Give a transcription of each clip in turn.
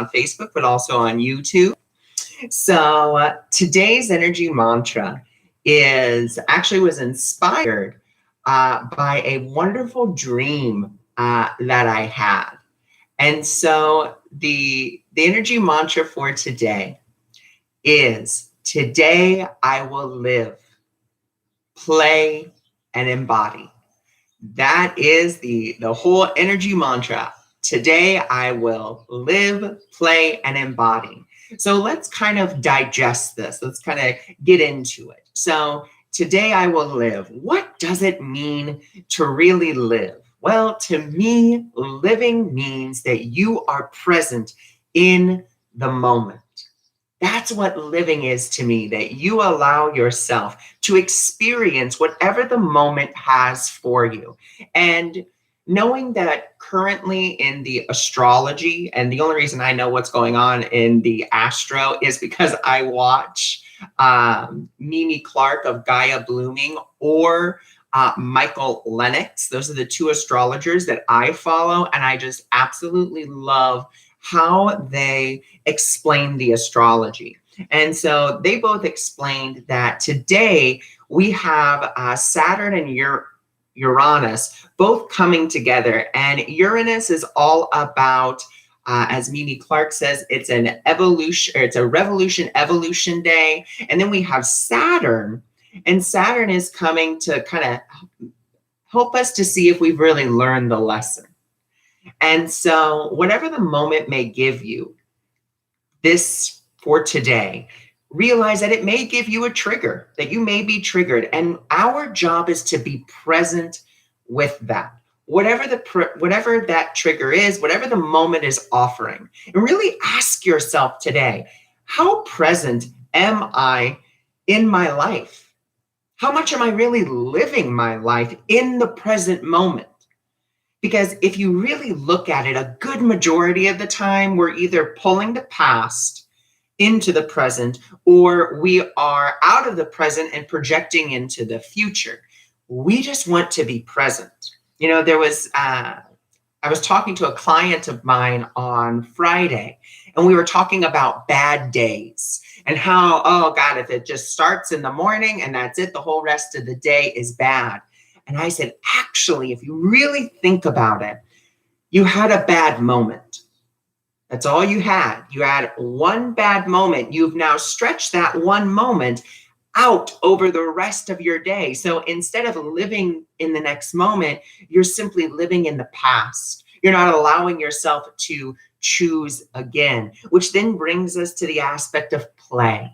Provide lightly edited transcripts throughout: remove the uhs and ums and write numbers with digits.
on Facebook, but also on YouTube. So today's energy mantra was inspired by a wonderful dream that I had. And so the energy mantra for today is, today I will live, play, and embody. That is the whole energy mantra. Today I will live, play, and embody. So let's kind of digest this. Let's kind of get into it. So today I will live. What does it mean to really live? Well, to me, living means that you are present in the moment. That's what living is to me, that you allow yourself to experience whatever the moment has for you. And knowing that currently in the astrology, and the only reason I know what's going on in the astro is because I watch Mimi Clark of Gaia Blooming or Michael Lennox. Those are the two astrologers that I follow, and I just absolutely love how they explain the astrology. And so they both explained that today we have Saturn and Uranus both coming together. And Uranus is all about, as Mimi Clark says, it's an evolution, or it's a revolution evolution day. And then we have Saturn, and Saturn is coming to kind of help us to see if we've really learned the lesson. And so whatever the moment may give you this for today, realize that it may give you a trigger, that you may be triggered. And our job is to be present with that. Whatever that trigger is, whatever the moment is offering. And really ask yourself today, how present am I in my life? How much am I really living my life in the present moment? Because if you really look at it, a good majority of the time, we're either pulling the past into the present, or we are out of the present and projecting into the future. We just want to be present. You know, I was talking to a client of mine on Friday, and we were talking about bad days and how, oh God, if it just starts in the morning and that's it, the whole rest of the day is bad. And I said, actually, if you really think about it, you had a bad moment. That's all you had. You had one bad moment. You've now stretched that one moment out over the rest of your day. So instead of living in the next moment, you're simply living in the past. You're not allowing yourself to choose again, which then brings us to the aspect of play.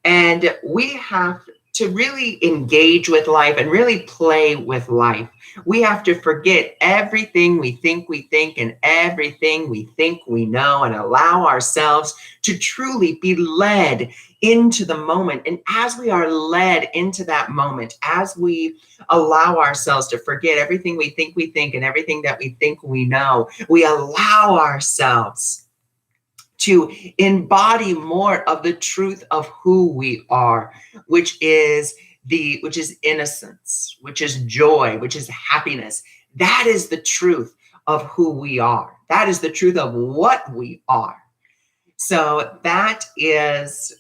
And we have to really engage with life and really play with life. We have to forget everything we think and everything we think we know, and allow ourselves to truly be led into the moment. And as we are led into that moment, as we allow ourselves to forget everything we think and everything that we think we know, we allow ourselves to embody more of the truth of who we are, which is innocence, which is joy, which is happiness. That is the truth of who we are. That is the truth of what we are. So that is,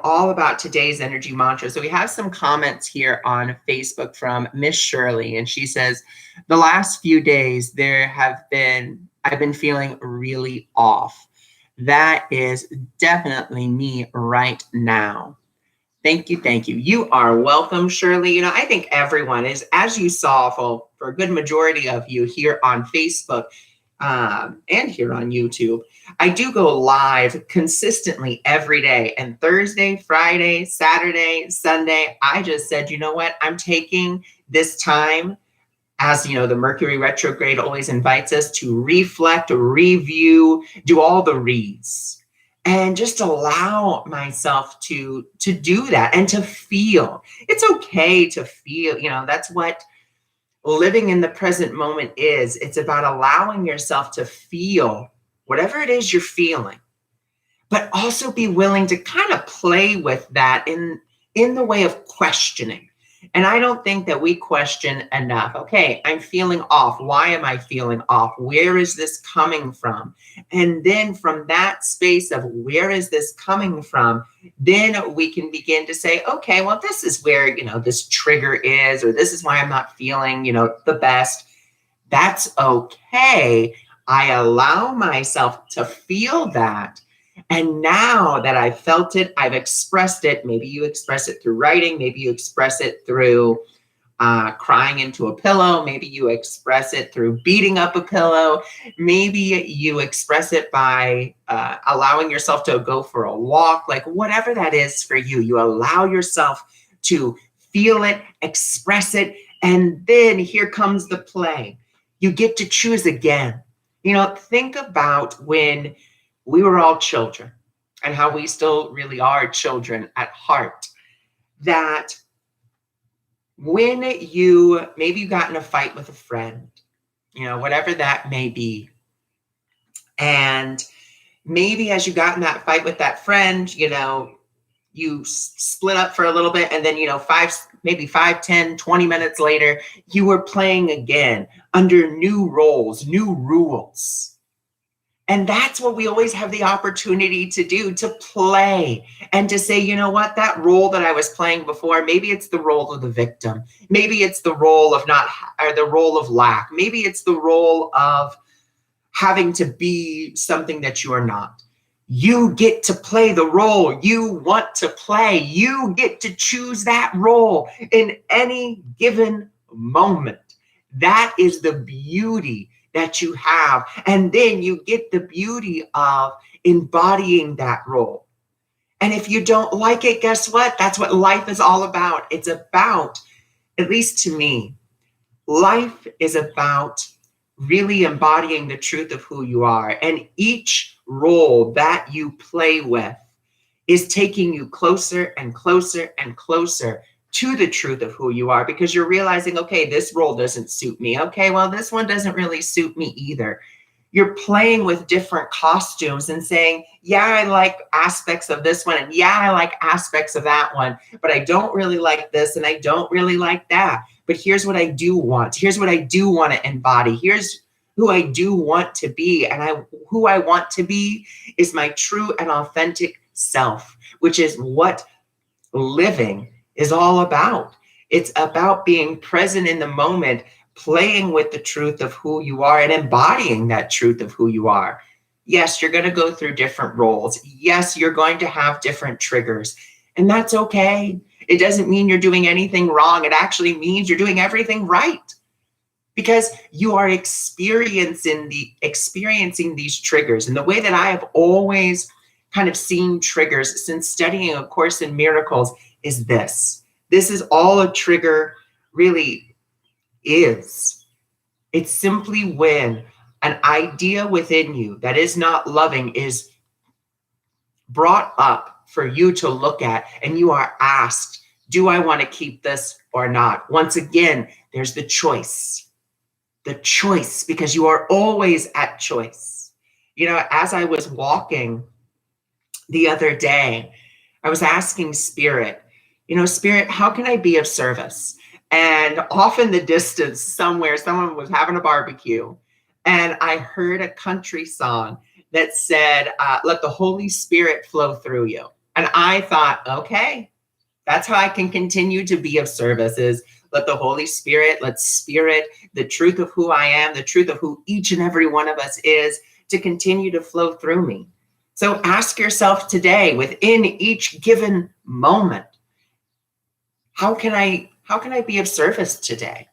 all about today's energy mantra. So we have some comments here on Facebook from Miss Shirley, and she says, the last few days I've been feeling really off. That is definitely me right now. Thank you. You are welcome, Shirley. I think everyone is, as you saw for a good majority of you here on Facebook and here on YouTube, I do go live consistently every day. And Thursday, Friday, Saturday, Sunday, I just said, you know what? I'm taking this time, as the Mercury retrograde always invites us to reflect, review, do all the reads, and just allow myself to do that and to feel. It's okay to feel, that's what living in the present moment is. It's about allowing yourself to feel whatever it is you're feeling, but also be willing to kind of play with that in the way of questioning. And I don't think that we question enough. Okay, I'm feeling off. Why am I feeling off? Where is this coming from? And then from that space of where is this coming from, then we can begin to say, okay, well, this is where, this trigger is, or this is why I'm not feeling, the best. That's okay. I allow myself to feel that. And now that I've felt it, I've expressed it. Maybe you express it through writing. Maybe you express it through crying into a pillow. Maybe you express it through beating up a pillow. Maybe you express it by allowing yourself to go for a walk. Like whatever that is for you, you allow yourself to feel it, express it, and then here comes the play. You get to choose again. Think about when we were all children and how we still really are children at heart, that when maybe you got in a fight with a friend, whatever that may be. And maybe as you got in that fight with that friend, you split up for a little bit, and then, maybe 5, 10, 20 minutes later, you were playing again under new roles, new rules. And that's what we always have the opportunity to do, to play and to say, you know what, that role that I was playing before, maybe it's the role of the victim. Maybe it's the role of the role of lack. Maybe it's the role of having to be something that you are not. You get to play the role you want to play. You get to choose that role in any given moment. That is the beauty that you have. And then you get the beauty of embodying that role. And if you don't like it, guess what? That's what life is all about. It's about, at least to me, life is about really embodying the truth of who you are. And each role that you play with is taking you closer and closer and closer to the truth of who you are, because you're realizing, okay, this role doesn't suit me. Okay, well, this one doesn't really suit me either. You're playing with different costumes and saying, yeah, I like aspects of this one, and yeah, I like aspects of that one, but I don't really like this, and I don't really like that. But here's what I do want. Here's what I do want to embody. Here's who I do want to be. And who I want to be is my true and authentic self, which is what living is all about. It's about being present in the moment, playing with the truth of who you are and embodying that truth of who you are. Yes, you're going to go through different roles. Yes, you're going to have different triggers, and that's okay. It doesn't mean you're doing anything wrong. It actually means you're doing everything right, because you are experiencing these triggers. And the way that I have always kind of seen triggers since studying A Course in Miracles is this. This is all a trigger really is. It's simply when an idea within you that is not loving is brought up for you to look at, and you are asked, do I want to keep this or not? Once again, there's the choice, because you are always at choice. As I was walking the other day, I was asking Spirit, Spirit, how can I be of service? And off in the distance somewhere, someone was having a barbecue, and I heard a country song that said, let the Holy Spirit flow through you. And I thought, okay, that's how I can continue to be of service, is let the Holy Spirit, let Spirit, the truth of who I am, the truth of who each and every one of us is, to continue to flow through me. So ask yourself today, within each given moment, how can I be of service today?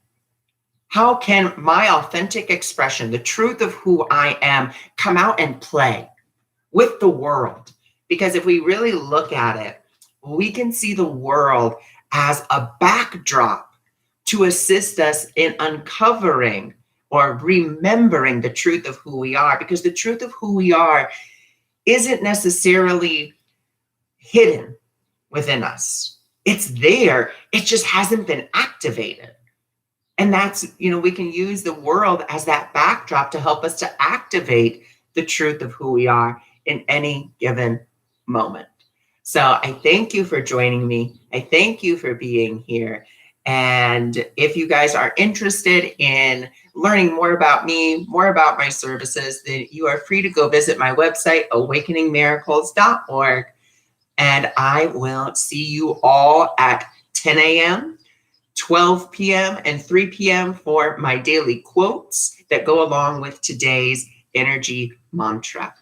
How can my authentic expression, the truth of who I am, come out and play with the world? Because if we really look at it, we can see the world as a backdrop to assist us in uncovering or remembering the truth of who we are. Because the truth of who we are isn't necessarily hidden within us. It's there. It just hasn't been activated. And that's, we can use the world as that backdrop to help us to activate the truth of who we are in any given moment. So I thank you for joining me. I thank you for being here. And if you guys are interested in learning more about me, more about my services, then you are free to go visit my website, awakeningmiracles.org. And I will see you all at 10 a.m., 12 p.m., and 3 p.m. for my daily quotes that go along with today's energy mantra.